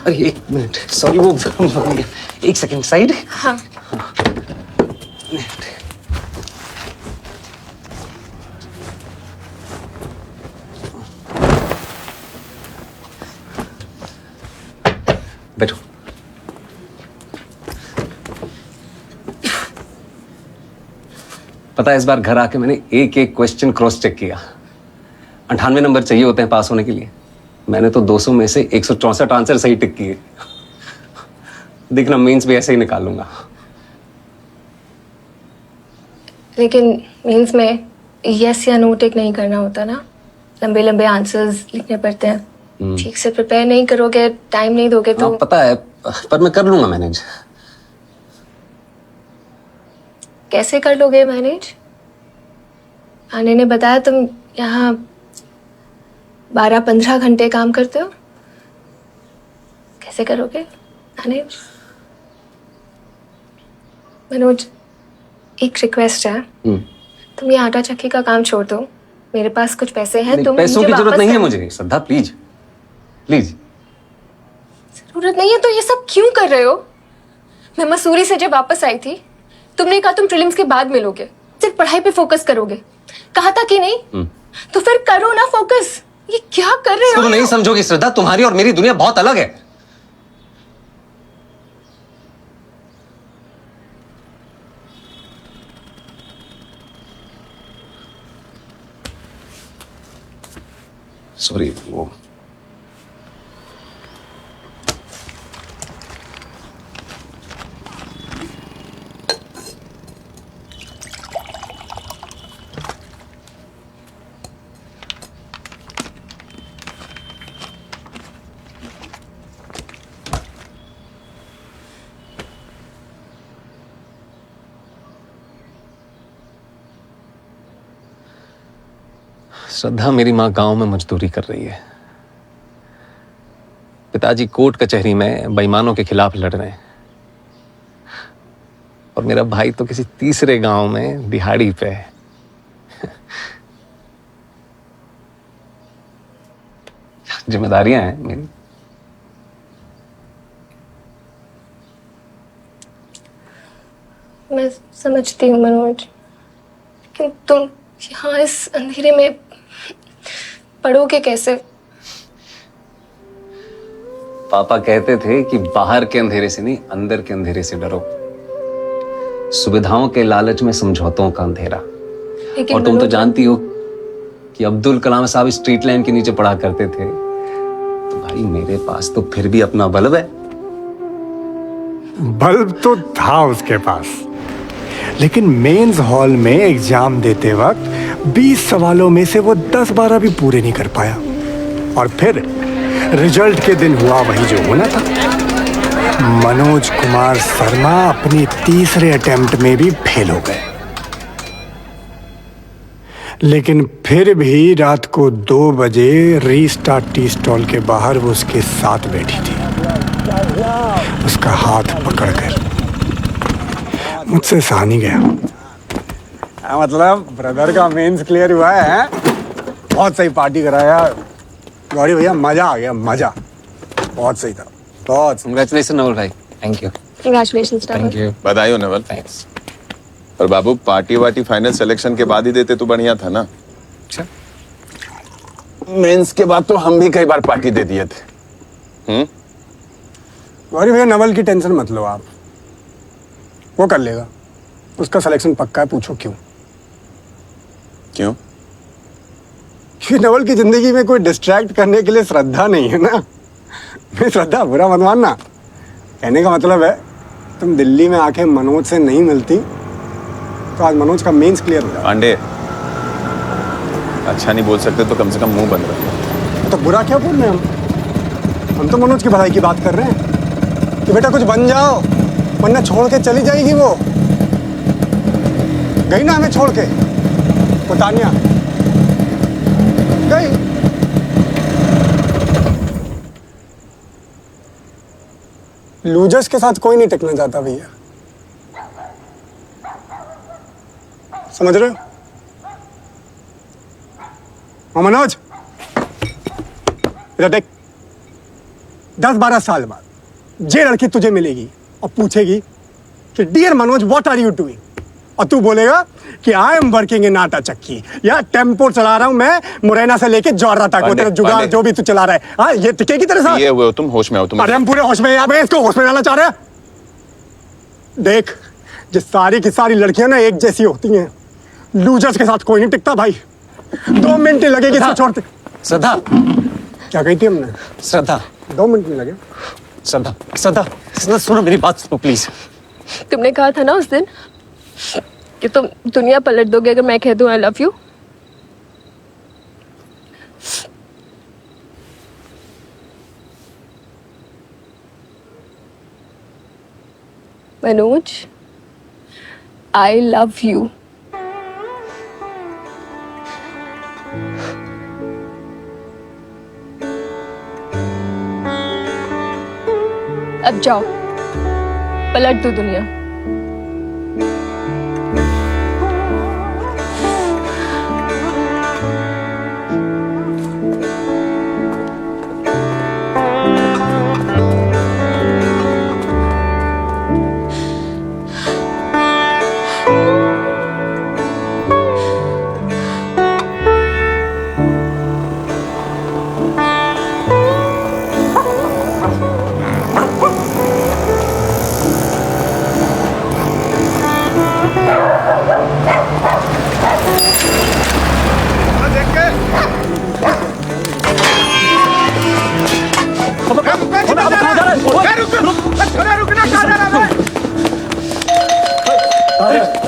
अरे एक minute, sorry वो एक सेकंड साइड। हाँ। बैठो। पता है इस बार घर आके मैंने एक एक क्वेश्चन क्रॉस चेक किया। 98 नंबर चाहिए होते हैं पास होने के लिए, मैंने तो 200 में से 164 आंसर सही टिक किए। देखना मेंस भी ऐसे ही निकालूंगा। लेकिन मेंस में यस या नो टिक नहीं करना होता ना, लंबे लंबे आंसर्स लिखने पड़ते हैं। ठीक से प्रिपेयर नहीं करोगे, टाइम नहीं दोगे तो। पता है, पर मैं कर लूंगा मैनेज। कैसे कर लोगे मैनेज? आने ने बताया तुम यहाँ 12-15 घंटे काम करते हो, कैसे करोगे मैनेज? मनोज, एक रिक्वेस्ट है। तुम ये आटा चक्की का काम छोड़ दो, मेरे पास कुछ पैसे हैं। तुम पैसों की जरूरत नहीं है मुझे श्रद्धा, प्लीज प्लीज। जरूरत नहीं है तो ये सब क्यों कर रहे हो? मैं मसूरी से जब वापस आई थी, तुमने कहा तुम प्रीलिम्स के बाद मिलोगे, सिर्फ पढ़ाई पे फोकस करोगे, कहा था कि नहीं? तो फिर करो ना फोकस। ये क्या कर रहे हो? तुम नहीं समझोगी श्रद्धा, तुम्हारी और मेरी दुनिया बहुत अलग है। सॉरी वो श्रद्धा, मेरी माँ गांव में मजदूरी कर रही है, पिताजी कोर्ट कचहरी में बेईमानों के खिलाफ लड़ रहे हैं, और मेरा भाई तो किसी तीसरे गांव में दिहाड़ी पे है। जिम्मेदारियां हैं मेरी। मैं समझती हूँ मनोज, लेकिन तुम यहाँ इस अंधेरे में पढ़ोगे कैसे? पापा कहते थे कि बाहर के अंधेरे से नहीं, अंदर के अंधेरे से डरो। सुविधाओं के लालच में समझौतों का अंधेरा। और तुम तो जानती हो कि अब्दुल कलाम साहब स्ट्रीट लाइन के नीचे पढ़ा करते थे, तो भाई मेरे पास तो फिर भी अपना बल्ब है। बल्ब तो था उसके पास, लेकिन मेंस हॉल में एग्जाम देते वक्त 20 सवालों में से वो 10-12 भी पूरे नहीं कर पाया, और फिर रिजल्ट के दिन हुआ वही जो होना था। मनोज कुमार शर्मा अपने तीसरे अटेम्प्ट में भी फेल हो गए, लेकिन फिर भी रात को 2 बजे रीस्टार्ट टी स्टॉल के बाहर वो उसके साथ बैठी थी, उसका हाथ पकड़कर। मुझसे सहा नहीं गया। मतलब ब्रदर का मेंस क्लियर हुआ है, बहुत सही पार्टी कराया गौरी भैया, मजा आ गया, मजा बहुत सही था, बहुत। कांग्रेचुलेशन नवल भाई। Thank you. Congratulations, thank you, बधाई हो नवल। थैंक्स। और बाबू, पार्टी वार्टी फाइनल सिलेक्शन के बाद ही देते तो बढ़िया था ना। अच्छा, मेंस के बाद तो हम भी कई बार पार्टी दे दिए थे। गौरी भैया, नवल की टेंशन मत लो आप, वो कर लेगा, उसका सिलेक्शन पक्का है। पूछो क्यों? क्यों? क्योंकि नवल की जिंदगी में कोई डिस्ट्रैक्ट करने के लिए श्रद्धा नहीं है ना। मैं श्रद्धा, बुरा मत मानना, कहने का मतलब है तुम दिल्ली में आके मनोज से नहीं मिलती तो आज मनोज का मेंस क्लियर हो जाता। पांडे, अच्छा नहीं बोल सकते तो कम से कम मुंह बंद रखो। तो बुरा क्या बोल रहे हैं हम तो मनोज की भलाई की बात कर रहे हैं कि बेटा कुछ बन जाओ, वरना छोड़ के चली जाएगी वो। गई ना हमें छोड़ के, वो तानिया गई। लूजर्स के साथ कोई नहीं टिकना चाहता भैया, समझ रहे हो? मनोज इधर देख, 10-12 साल बाद ये लड़की तुझे मिलेगी और पूछेगी कि dear Manoj what are you doing, और तू बोलेगा कि आई एम वर्किंग इन आटा चक्की या टेम्पो चला रहा हूं मैं मुरैना से लेके जौहरा तक, वो तेरा जुगाड़ जो भी तू चला रहा है। हाँ, ये टिकेगी तेरे साथ? ये हुए हो तुम, होश में हो तुम। अरे हम पूरे होश में, यहाँ पे इसको होश में लाना चाह रहे हैं। देख, ये सारी की सारी लड़कियां ना एक जैसी होती हैं, लूजर्स के साथ कोई नहीं टिकता भाई। 2 मिनट नहीं लगेगी इसको छोड़ते। श्रद्धा, क्या कही थी हमने? श्रद्धा, 2 मिनट नहीं लगे। श्रद्धा, श्रद्धा, श्रद्धा, सुनो मेरी बात सुनो प्लीज। तुमने कहा था ना उस दिन कि तुम दुनिया पलट दोगे अगर मैं कह दूं I love you. Manoj, I love you. अब जाओ, पलट दो दुनिया।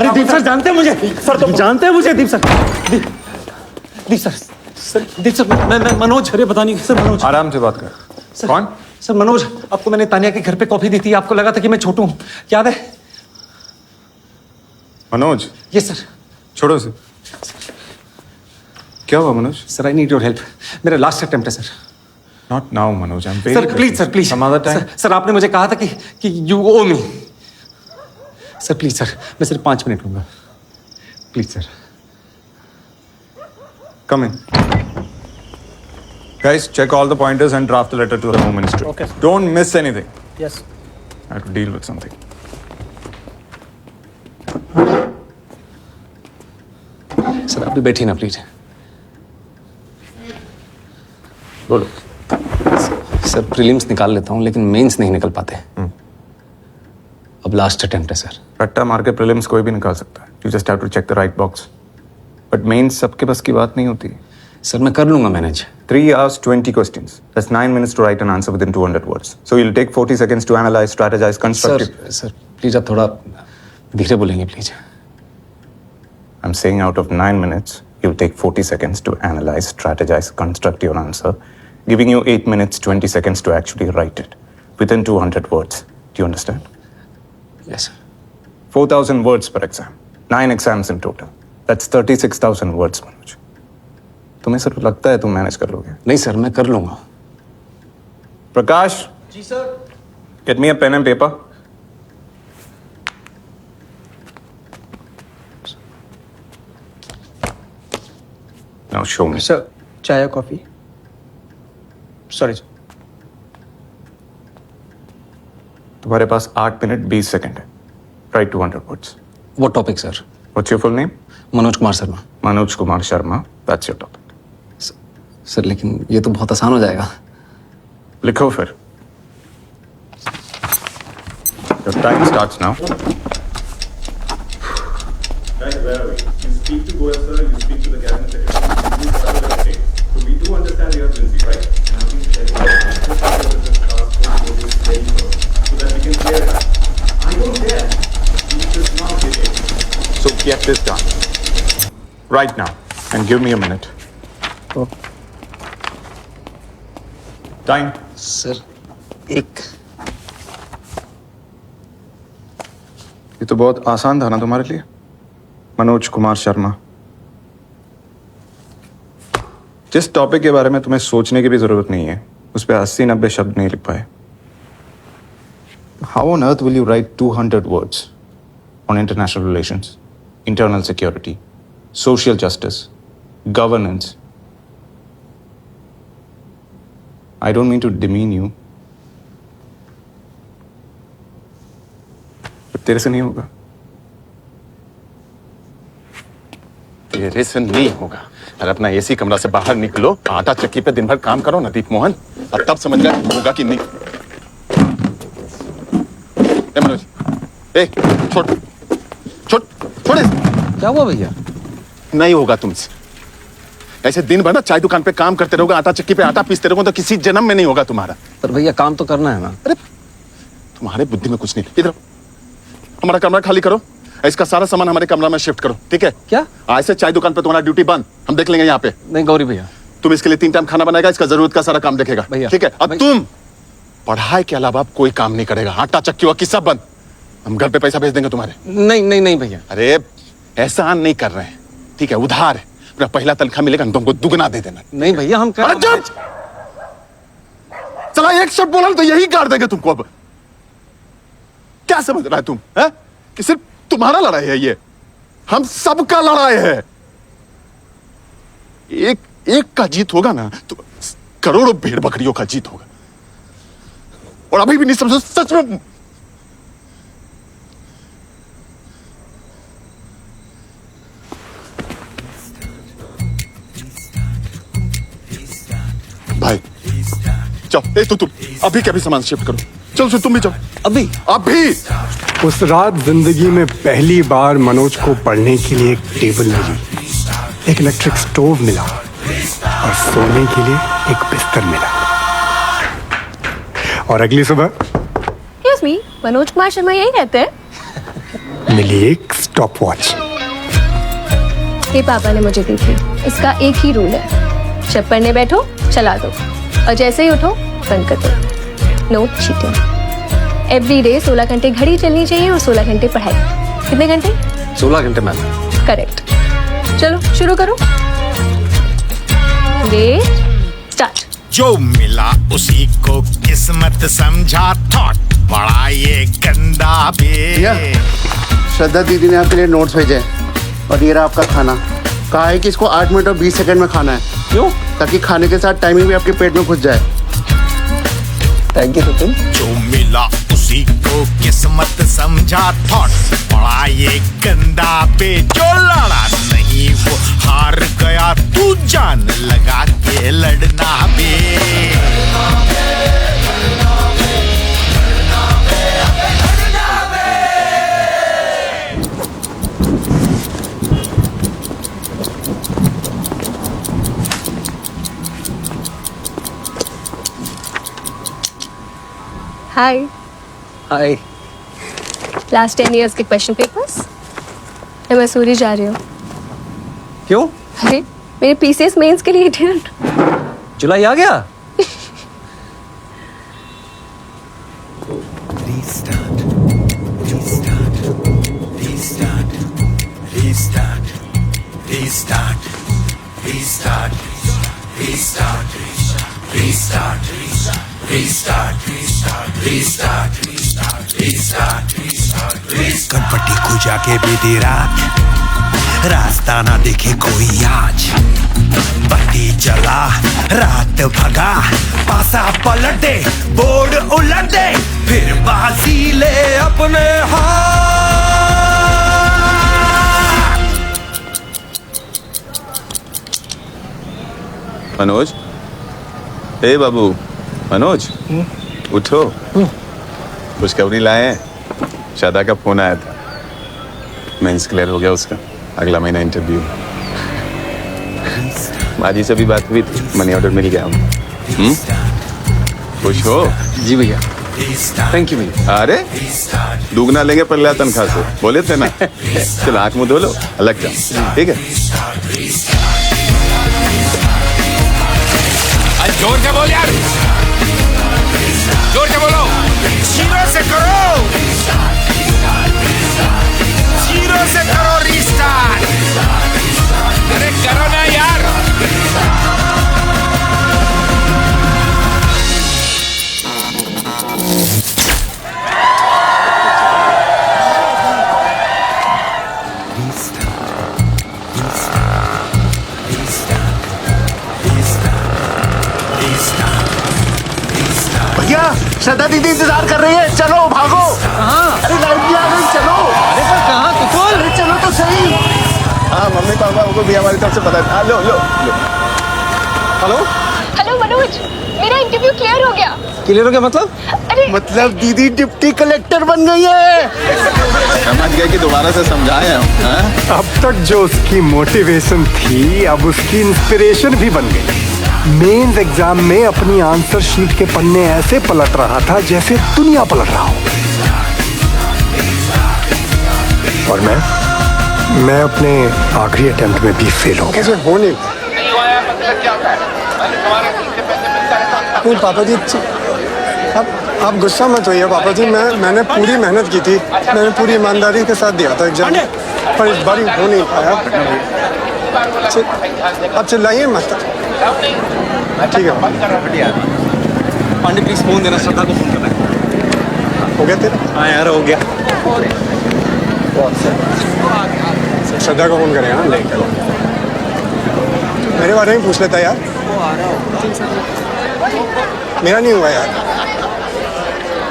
अरे दीप सर जानते हैं मुझे, सर तो जानते हैं मुझे। दीप सर, दीप सर, सर दीप सर, मैं मनोज। अरे पता नहीं सर, मनोज। आराम से बात कर। सर, कौन? सर मनोज, आपको मैंने तानिया के घर पे कॉफी दी थी, आपको लगा था कि मैं छोटू हूँ, याद है? मनोज, ये सर। छोड़ो से। क्या हुआ Manoj? Sir I need your help, मेरा लास्ट अटेम्प्ट है sir. Not now Manoj, I am very sir please, sir please. Some other time. Sir आपने मुझे कहा था कि you owe me. Sir please sir, मैं सिर्फ 5 मिनट लूंगा, please sir. Come in. Guys, check all the pointers and draft the letter to the Home Ministry. Okay. Don't miss anything. Yes. I have to deal with something. Sir आप भी बैठिए ना please. बोलो। Sir prelims निकाल लेता हूँ लेकिन mains नहीं निकल पाते। अब लास्ट अटेम्प्ट है सर। रट्टा मार के प्रीलिम्स कोई भी निकाल सकता है। You just have to check the right box. But mains सबके बस की बात नहीं होती। सर मैं कर लूंगा manage. 3 hours, 20 questions. That's 9 minutes to write an answer within 200 words. So you'll take 40 seconds to analyze, strategize, constructive. Sir please आप थोड़ा धीरे बोलेंगे please. I'm saying out of 9 minutes, you'll take 40 seconds to analyze, strategize, construct your answer, giving you 8 minutes, 20 seconds to actually write it within 200 words. Do you understand? Yes sir. 4,000 words per exam. 9 exams in total. That's 36,000 words, Manoj. तुम्हें सिर्फ लगता है तुम manage कर लोगे? नहीं sir मैं कर लूंगा। प्रकाश, जी sir. get me a pen and paper. Now show me. Sir चाय या कॉफी? Sorry sir. तुम्हारे पास 8 मिनट 20 सेकंड है. Write 200 words. वो topic sir? What's your full name? Manoj Kumar Sharma. Manoj Kumar Sharma. That's your topic. Sir लेकिन ये तो बहुत आसान हो जाएगा। लिखो फिर. Your time starts now. Guys, where are we? You speak to Goyal sir, you speak to the cabinet secretary, you do whatever it takes. So we do understand the urgency, right? And I'm being very just because of this task force will be very close, so that we can clear it up. I don't care. We should not get it. So get this done. Right now. And give me a minute. Time. Sir एक ये तो बहुत आसान था ना तुम्हारे लिए, मनोज कुमार शर्मा। जिस टॉपिक के बारे में तुम्हें सोचने की भी जरूरत नहीं है, उस पर 80-90 शब्द नहीं लिख पाए। How on earth will you write 200 words on international relations, internal security, social justice, governance? I don't mean to demean you, तेरे से नहीं होगा, तेरे से नहीं होगा। अरे अपना एसी कमरा से बाहर निकलो, आटा चक्की पे दिन भर काम करो ना दीप मोहन, और तब समझ गया होगा कि नहीं। ए मनोज, ए छोड़ छोड़ छोड़, क्या हुआ भैया? नहीं होगा तुमसे। ऐसे दिन भर ना चाय दुकान पे काम करते रहोगे, आटा चक्की पे आटा पीसते रहोगे, तो किसी जन्म में नहीं होगा तुम्हारा। पर भैया काम तो करना है ना। अरे तुम्हारे बुद्धि में कुछ नहीं। इधर हमारा कमरा खाली करो, इसका सारा सामान हमारे कमरा में शिफ्ट करो, ठीक है? क्या? आज से चाय दुकान पे तुम्हारा ड्यूटी बंद, हम देख लेंगे यहाँ पे। नहीं गौरी भैया, तुम इसके लिए 3 टाइम खाना बनाएगा, इसका जरूरत का सारा काम देखेगा, भैया, ठीक है? अब तुम पढ़ाई के अलावा कोई काम नहीं करेगा, आटा चक्की वक्की सब बंद। हम घर पे पैसा भेज देंगे तुम्हारे। नहीं नहीं नहीं भैया। अरे एहसान नहीं कर रहे हैं, ठीक है? उधार है, अपना पहला तनख्वाह मिलेगा ना तुमको दुगना दे देना। नहीं भैया हम कर। अरे चुप! चला एक शब्द बोला तो यही काट देंगे तुमको। अब क्या समझ रहा है तुम, है कि सिर्फ तुम्हारा लड़ाई है ये? हम सबका लड़ाई है। एक का जीत होगा ना तो करोड़ों भेड़ बकरियों का जीत होगा। और अभी भी नहीं समझो सच में। भाई जाओ, तुम अभी के अभी सामान शिफ्ट करो। चलो तुम भी जाओ अभी। अभी। उस रात जिंदगी में पहली बार मनोज को पढ़ने के लिए एक टेबल मिली, एक इलेक्ट्रिक स्टोव मिला और सोने के लिए एक बिस्तर मिला। और अगली सुबह Excuse me, मनोज कुमार शर्मा यही रहते हैं? मिली एक स्टॉप वॉच। ये पापा ने मुझे दी थी। इसका एक ही रूल है, जब पढ़ने बैठो चला दो और जैसे ही उठो बंद कर दो। No cheating. एवरी डे 16 घंटे घड़ी चलनी चाहिए और 16 घंटे पढ़ाई। कितने घंटे? 16 घंटे मैम। करेक्ट। चलो शुरू करो। स्टार्ट। जो मिला उसी को किस्मत समझा, थॉट बड़ा ये गंदा भैया, बे। श्रद्धा दीदी ने आपके लिए नोट्स भेजे हैं और ये रहा आपका खाना। कहा है कि इसको 8 मिनट और 20 सेकंड में खाना है। क्यों? ताकि खाने के साथ टाइमिंग भी आपके पेट में घुस जाए। Thank you Sachin. जो मिला उसी को किस्मत समझा, थॉट बड़ा ये गंदा बे। जो लड़ा नहीं वो हार गया, तू जान लगा के लड़ना बे। हाय। हाय। लास्ट 10 इयर्स के क्वेश्चन पेपर्स। मैं मसूरी जा रही हूँ। क्यों? अरे मेरे पीसीएस मेंस के लिए इडियट। जुलाई आ गया। कनपट्टी को जाके बीती रात, रास्ता ना दिखे कोई आज। बत्ती जला रात भगा, पासा पलट दे बोर्ड उलट दे, फिर बाजी ले अपने हाथ। मनोज, हे बाबू मनोज, उठो। खुशखबरी लाए हैं, शादा का फोन आया था, मेंस क्लियर हो गया उसका, अगला महीना इंटरव्यू। माजी से भी बात हुई थी, मनी ऑर्डर मिल गया हमको। खुश हो? जी भैया। थैंक यू भैया। अरे दुगना लेंगे पहले तनख्वाह से, बोले थे ना। चलो आंख मुंह धो लो, अलग जाओ, ठीक है? जोर से बोल यार, जोर से बोलो। 0 से करो, 0 से करो रीस्टार्ट। अरे करो ना यार। भैया, श्रद्धा दीदी इंतजार कर रही है, चलो भागो। अरे लाइट भी आ गई, चलो। को भी हमारी तरफ से बता हाँ, लो लो लो। हेलो हेलो मनोज, मेरा इंटरव्यू क्लियर हो गया। क्लियर हो गया मतलब? अरे मतलब दीदी डिप्टी कलेक्टर बन गई है। समझ गए कि दोबारा से समझाए हम हाँ? अब तक जो उसकी मोटिवेशन थी अब उसकी इंस्पिरेशन भी बन गई। मेंस एग्जाम में अपनी आंसर शीट के पन्ने ऐसे पलट रहा था जैसे दुनिया पलट रहा हो। और मैं अपने आखिरी अटेम्प्ट में भी फेल हो गया। हो नहीं पापा जी आप गुस्सा मत होइए पापा जी। मैंने पूरी मेहनत की थी, मैंने पूरी ईमानदारी के साथ दिया था एग्जाम, पर इस बार हो नहीं पाया। आप चिल्लाइए मत। ठीक है पांडे प्लीज फोन देना, श्रद्धा को फोन करना है। हो गया तेरा? हाँ यार हो गया। श्रद्धा को फोन करेगा ना, मेरे बारे में पूछ लेता यार। मेरा नहीं हुआ यार,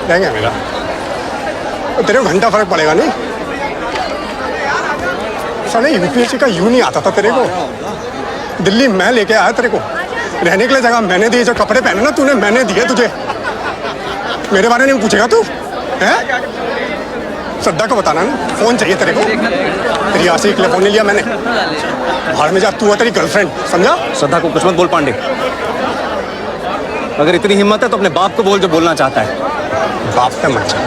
रह गया मेरा। तो तेरे को घंटा फर्क पड़ेगा नहीं। साले यूपीएससी का यूं नहीं आता था तेरे को। दिल्ली मैं लेके आया तेरे को, रहने के लिए जगह मैंने दी, जो कपड़े पहने ना तूने मैंने दिए तुझे। मेरे बारे में पूछेगा तू है? श्रद्धा को बताना ना, फोन चाहिए तेरे को। तेरी आशी के लिए फोन नहीं लिया मैंने। बाहर में जा, तू है तेरी गर्लफ्रेंड, समझा? श्रद्धा को कुछ मत बोल पांडे। अगर इतनी हिम्मत है तो अपने बाप को बोल जो बोलना चाहता है। बाप पे मत जा,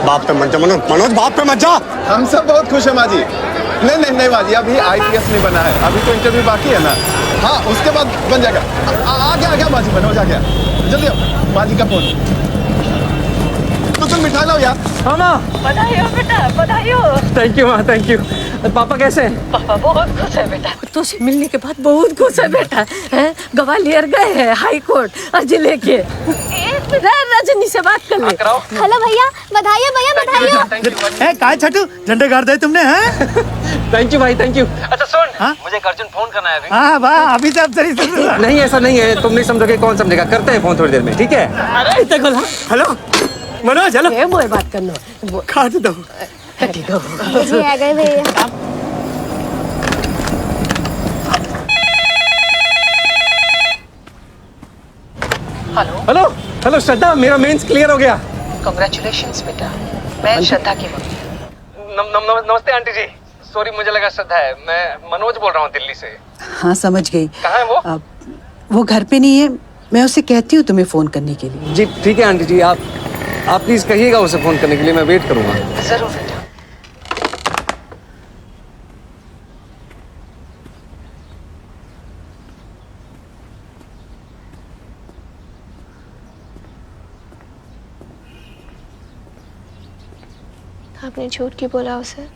बाप पे मत जा मनोज, बाप पे मत जा। हम सब बहुत खुश हैं माँ जी। नहीं माँ जी, अभी IPS नहीं बना है, अभी तो इंटरव्यू बाकी है ना। हाँ उसके बाद बन जाएगा। आ गया माँ जी, मनोज आ गया। जल्दी आओ, माँ जी का फोन। तो तुम मिठा लाओ यार। हाँ माँ, बधाई हो बेटा, बधाई हो। थैंक यू माँ, थैंक यू। पापा कैसे हैं? पापा बहुत खुश है बेटा, तुझसे मिलने के बाद बहुत खुश है बेटा। हैं ग्वालियर गए हैं हाई कोर्ट अर्जी लेके। रजनी से बात कर ले। हेलो भैया, बधाई हो भैया, बधाई हो। काय छठू झंडे गाड़ दे तुमने हैं? थैंक यू भाई, थैंक यू। अच्छा सुन, मुझे एक अर्जेंट फोन करना है अभी। हाँ वाह, अभी से आप सही सुन। नहीं ऐसा नहीं है, तुम नहीं समझोगे कौन समझेगा। करते हैं फोन थोड़ी देर में, ठीक है? अरे हेलो मनोज, हेलो। ए मोए बात करना, काट दो। ठीक हो। जी आ गए भैया। हेलो हेलो हेलो श्रद्धा, मेरा मेंस क्लियर हो गया। कांग्रेचुलेशंस बेटा, मैं श्रद्धा की मम्मी। नमस्ते आंटी जी। सॉरी, मुझे लगा श्रद्धा है। मैं मनोज बोल रहा हूँ दिल्ली से। हाँ समझ गई। कहाँ है वो? वो घर पे नहीं है, मैं उसे कहती हूँ तुम्हें फोन करने के लिए। जी ठीक है आंटी जी, आप प्लीज कहिएगा उसे फोन करने के लिए, मैं वेट करूंगा। जरूर बेटा। आपने झूठ क्यों बोला उसे?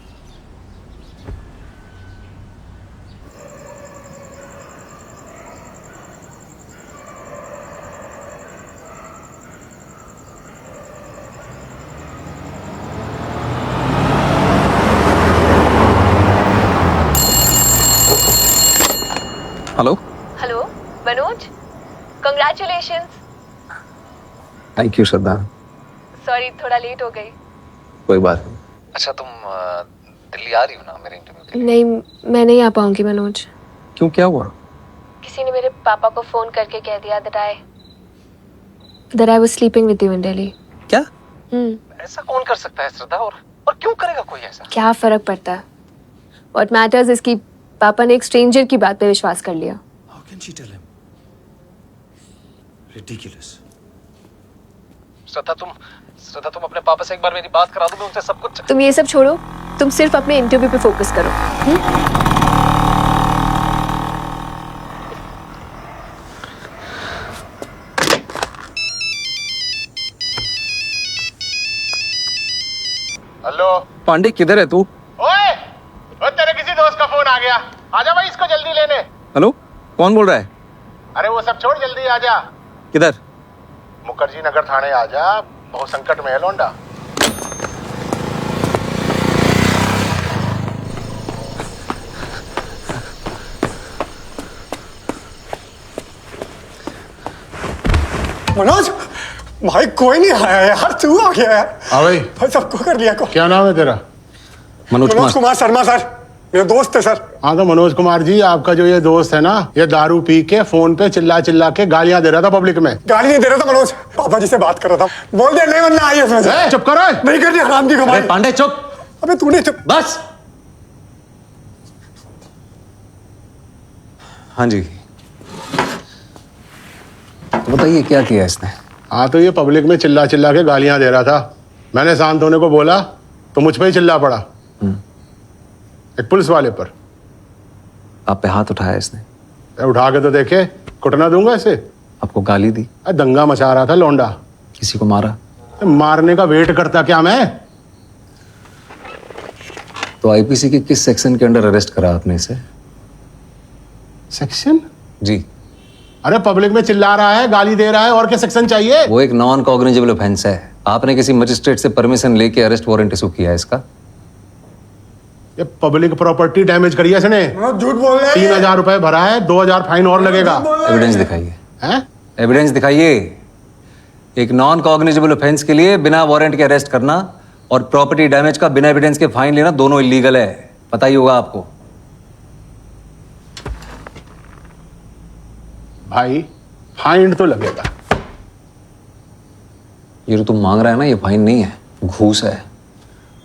Hello hello Manoj, congratulations. Thank you Shraddha. Sorry थोड़ा लेट हो गई। कोई बात नहीं। अच्छा तुम दिल्ली आ रही हो ना मेरे इंटरव्यू के लिए? नहीं, मैं नहीं आ पाऊंगी मनोज। क्यों, क्या हुआ? किसी ने मेरे पापा को फोन करके कह दिया that I was sleeping with you in Delhi। क्या? ऐसा कौन कर सकता है श्रद्धा, और क्यों करेगा कोई ऐसा? क्या फर्क पड़ता है? What matters is कि पापा ने एक स्ट्रेंजर की बात पे विश्वास कर लिया। How can she tell him? Ridiculous. श्रद्धा तुम अपने पापा से एक बार मेरी बात करा दो, मैं उनसे सब कुछ। तुम ये सब छोड़ो, तुम सिर्फ अपने इंटरव्यू पे फोकस करो। हेलो पांडे, किधर है तू? ओए तेरे किसी दोस्त का फोन आ गया, आजा भाई इसको जल्दी लेने। हेलो, कौन बोल रहा है? अरे वो सब छोड़, जल्दी आजा। किधर? मुखर्जी नगर थाने आजा, बहुत संकट में है लौंडा। मनोज भाई, कोई नहीं आया यार, तू आ गया है। हाँ भाई, सबको कर लिया को। क्या नाम है तेरा? मनोज कुमार शर्मा सर। मेरा दोस्त है सर। हाँ तो मनोज कुमार जी, आपका जो ये दोस्त है ना, ये दारू पी के फोन पे चिल्ला चिल्ला के गालियां दे रहा था पब्लिक में। गाली नहीं दे रहा था मनोज, पापा जी से बात कर रहा था। बोल दे नहीं वरना आई है। चुप करो। नहीं करनी हराम की कमाई। पांडे चुप। अबे तूने चुप। बस। हाँ जी, तो बताइए क्या किया इसने? हाँ तो ये पब्लिक में चिल्ला चिल्ला के गालियां दे रहा था। मैंने शांत होने को बोला तो मुझ पे ही चिल्ला पड़ा, एक पुलिस वाले पर। आप पे हाथ उठाया इसने? उठा के तो देखे, कुटना दूंगा इसे। आपको गाली दी? दंगा मचा रहा था लौंडा। किसी को मारा? मारने का वेट करता क्या मैं? तो आईपीसी के किस सेक्शन के अंडर अरेस्ट करा आपने इसे? सेक्शन? जी। अरे पब्लिक में चिल्ला रहा है, गाली दे रहा है, और क्या सेक्शन चाहिए? वो एक नॉन कॉग्निजेबल ऑफेंस है। आपने किसी मजिस्ट्रेट से परमिशन लेके अरेस्ट वारंट इशू किया है इसका? ये पब्लिक प्रॉपर्टी डैमेज करी है इसने। झूठ बोल रहे हैं। 3,000 रुपए भरा है, 2,000 फाइन और लगेगा। एविडेंस दिखाइए। हैं? एविडेंस दिखाइए। एक नॉन कॉग्निजेबल ऑफेंस के लिए बिना वारंट के अरेस्ट करना और प्रॉपर्टी डैमेज का बिना एविडेंस के फाइन लेना दोनों इलीगल है, पता ही होगा आपको। भाई फाइन तो लगेगा। ये जो तुम मांग रहा है ना, ये फाइन नहीं है, घूस है।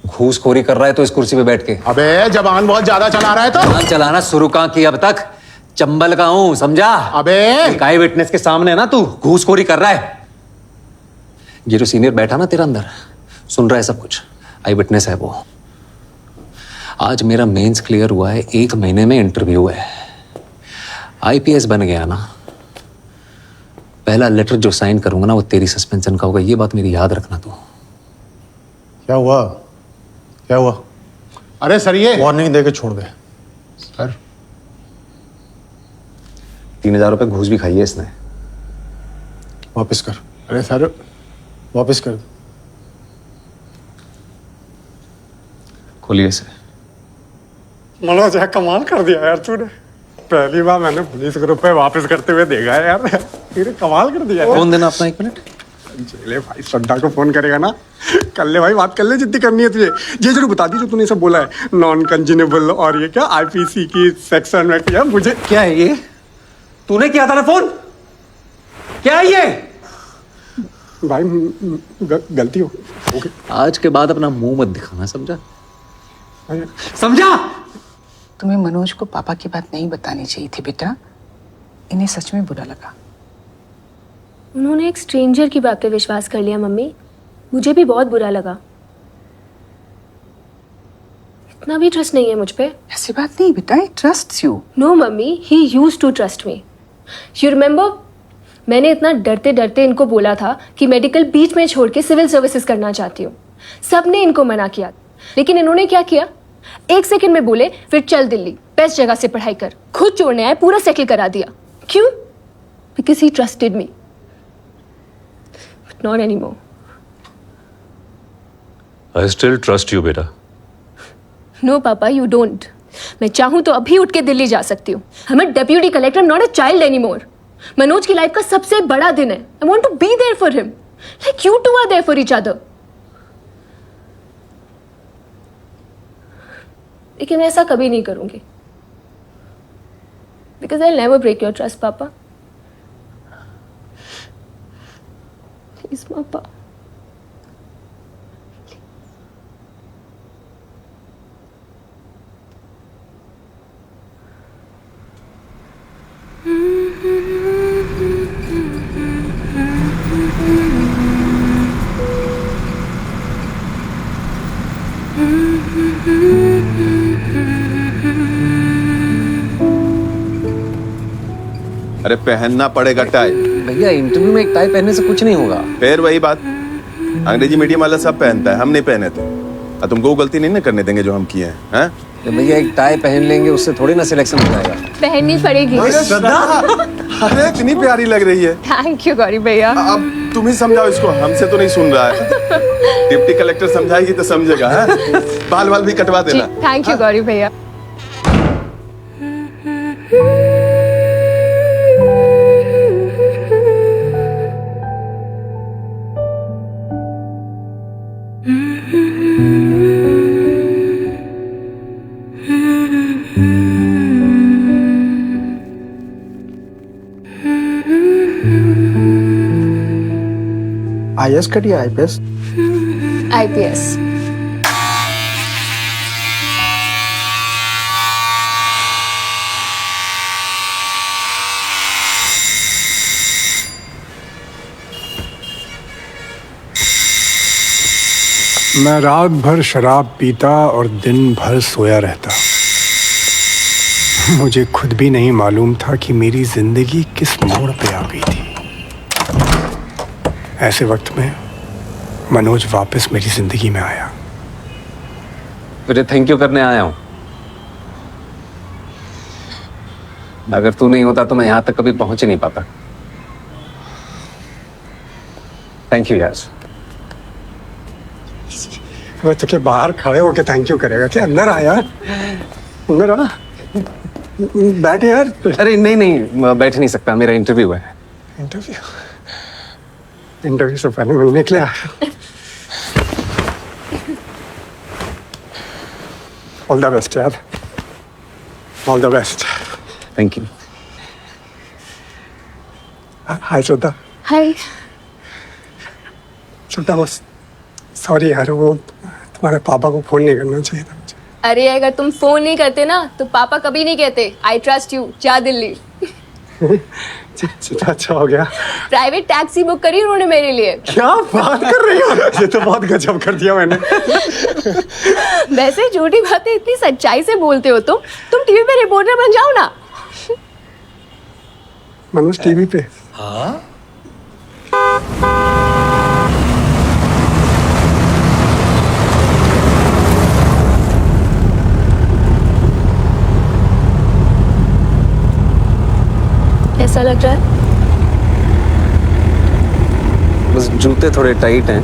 घूसखोरी कर रहा है तो इस कुर्सी पे बैठ के। अबे जबान बहुत ज्यादा चला रहा है तो। जबान चलाना शुरू कहाँ की अब तक? चंबल का हूं, समझा? अबे एक आई विटनेस के सामने ना तू घूसखोरी कर रहा है। ये जो सीनियर बैठा ना तेरा अंदर, सुन रहा है सब कुछ, आई विटनेस है वो। आज मेरा मेंस क्लियर हुआ है, 1 महीने में इंटरव्यू है। आईपीएस बन गया ना, पहला लेटर जो साइन करूंगा ना वो तेरी सस्पेंशन का होगा। ये बात मेरी याद रखना तू। क्या हुआ? क्या हुआ? अरे सर ये वार्निंग देके छोड़ दे सर। 3,000 रुपए घूस भी खाई है इसने। वापस कर। अरे सर वापस कर। खोलिए इसे। मनोज यार कमाल कर दिया यार तूने। पहली बार मैंने पुलिस को रुपए वापस करते हुए देखा है यार। तूने कमाल कर दिया। फोन देना अपना, 1 मिनट। चले भाई, श्रद्धा को फोन करेगा ना, कर ले भाई, बात कर ले जितनी करनी है तुझे। ये जरूर बता दी जो तूने सब बोला है, नॉन कंजेनेबल और ये क्या आईपीसी की सेक्शन में क्या मुझे क्या है ये? तूने किया था ना फोन? क्या है ये? भाई गलती हो गई। आज के बाद अपना मुंह मत दिखाना, समझा? समझा? तुम्हें मनोज को पापा की बात नहीं बतानी चाहिए थी बेटा, इन्हें सच में बुरा लगा। उन्होंने एक स्ट्रेंजर की बात पे विश्वास कर लिया मम्मी, मुझे भी बहुत बुरा लगा। इतना भी ट्रस्ट नहीं है मुझ पे। ऐसी बात नहीं बेटा, I trust you. No mummy, he used to trust me. You remember, मैंने इतना डरते डरते इनको बोला था कि मेडिकल बीच में छोड़ के सिविल सर्विसेज करना चाहती हूँ। सबने इनको मना किया, लेकिन इन्होंने क्या किया, 1 सेकंड में बोले फिर चल दिल्ली, बेस्ट जगह से पढ़ाई कर। खुद छोड़ने आए, पूरा सेटल करा दिया। क्यों? Because he trusted me, but not anymore. I still trust you बेटा। नो पापा, यू डोंट। मैं चाहूं तो अभी उठ के दिल्ली जा सकती हूँ। I'm a deputy collector, I'm not a child anymore. Manoj की लाइफ का सबसे बड़ा दिन है। I want to be there for him, like you two are there for each other. लेकिन मैं ऐसा कभी नहीं करूंगी, because I'll never break your trust, पापा। Please, पापा। अरे पहनना पड़ेगा टाई। भैया इंटरव्यू में एक टाई पहनने से कुछ नहीं होगा। फिर वही बात, अंग्रेजी मीडियम वाला सब पहनता है, हम नहीं पहने थे। और तुमको वो गलती नहीं ना करने देंगे जो हम किए हैं। तो भैया एक टाई पहन लेंगे, उससे थोड़ी ना सिलेक्शन हो जाएगा। पहननी पड़ेगी। अरे इतनी प्यारी लग रही है। थैंक यू गौरी भैया। अब तुम ही समझाओ इसको, हमसे तो नहीं सुन रहा है। डिप्टी कलेक्टर समझाएगी तो समझेगा। बाल बाल भी कटवा देना। थैंक यू गौरी भैया। आईएएस करिए आईपीएस आईपीएस। मैं रात भर शराब पीता और दिन भर सोया रहता। मुझे खुद भी नहीं मालूम था कि मेरी जिंदगी किस मोड़ पे आ गई थी। ऐसे वक्त में मनोज वापस मेरी जिंदगी में आया। तुझे थैंक यू करने आया हूं। अगर तू नहीं होता तो मैं यहां तक कभी पहुंच ही नहीं पाता। थैंक यू यार। वो तो बाहर खड़े होके थैंक यू करेगा क्या? अंदर आ यार, अंदर आ, बैठ यार। अरे नहीं नहीं, बैठ नहीं सकता, मेरा इंटरव्यू है। इंटरव्यू? इंटरव्यू से पहले मिलने के लिए आया। ऑल द बेस्ट यार, all the best. Thank you. Hi Shraddha. Hi. Shraddha बस सॉरी यार, वो तुम्हारे पापा को फोन नहीं करना चाहिए था मुझे। अरे अगर तुम फोन नहीं करते ना तो पापा कभी नहीं कहते आई ट्रस्ट यू, जा दिल्ली। अच्छा हो गया। प्राइवेट टैक्सी बुक करी उन्होंने मेरे लिए। क्या बात कर रही हो? ये तो बहुत गजब कर दिया मैंने। वैसे झूठी बातें इतनी सच्चाई से बोलते हो तुम टीवी पे रिपोर्टर बन जाओ ना। मनोज टीवी पे? हाँ ऐसा लग रहा है? बस जूते थोड़े टाइट हैं,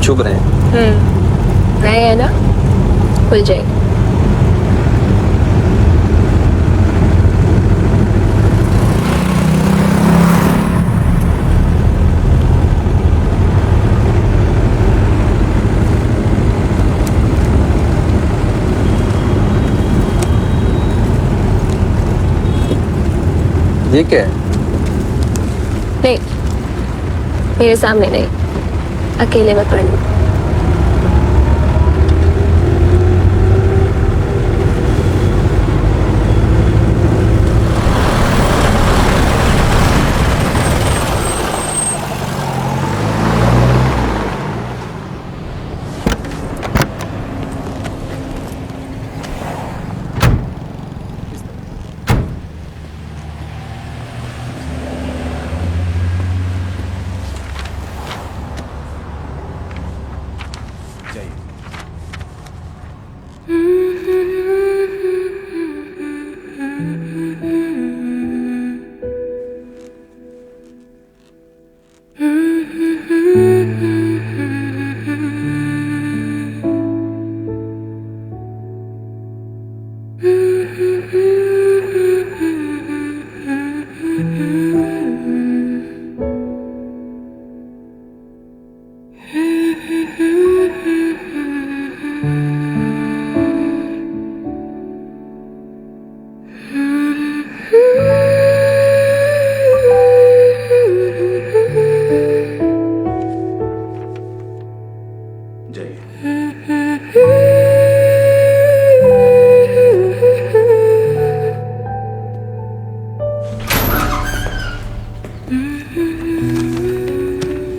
चुभ रहे हैं। नए है ना, खुल जाएगी। ये क्या है? नहीं, मेरे सामने नहीं, अकेले में पढ़ लूं।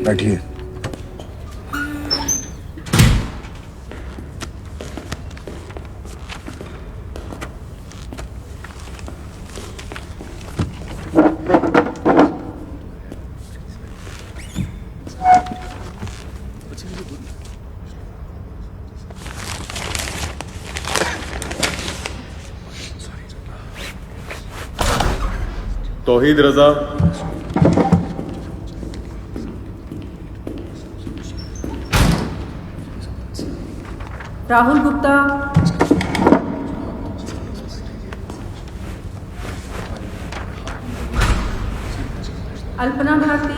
बैठिए। तौहीद रजा, राहुल गुप्ता, अल्पना भारती,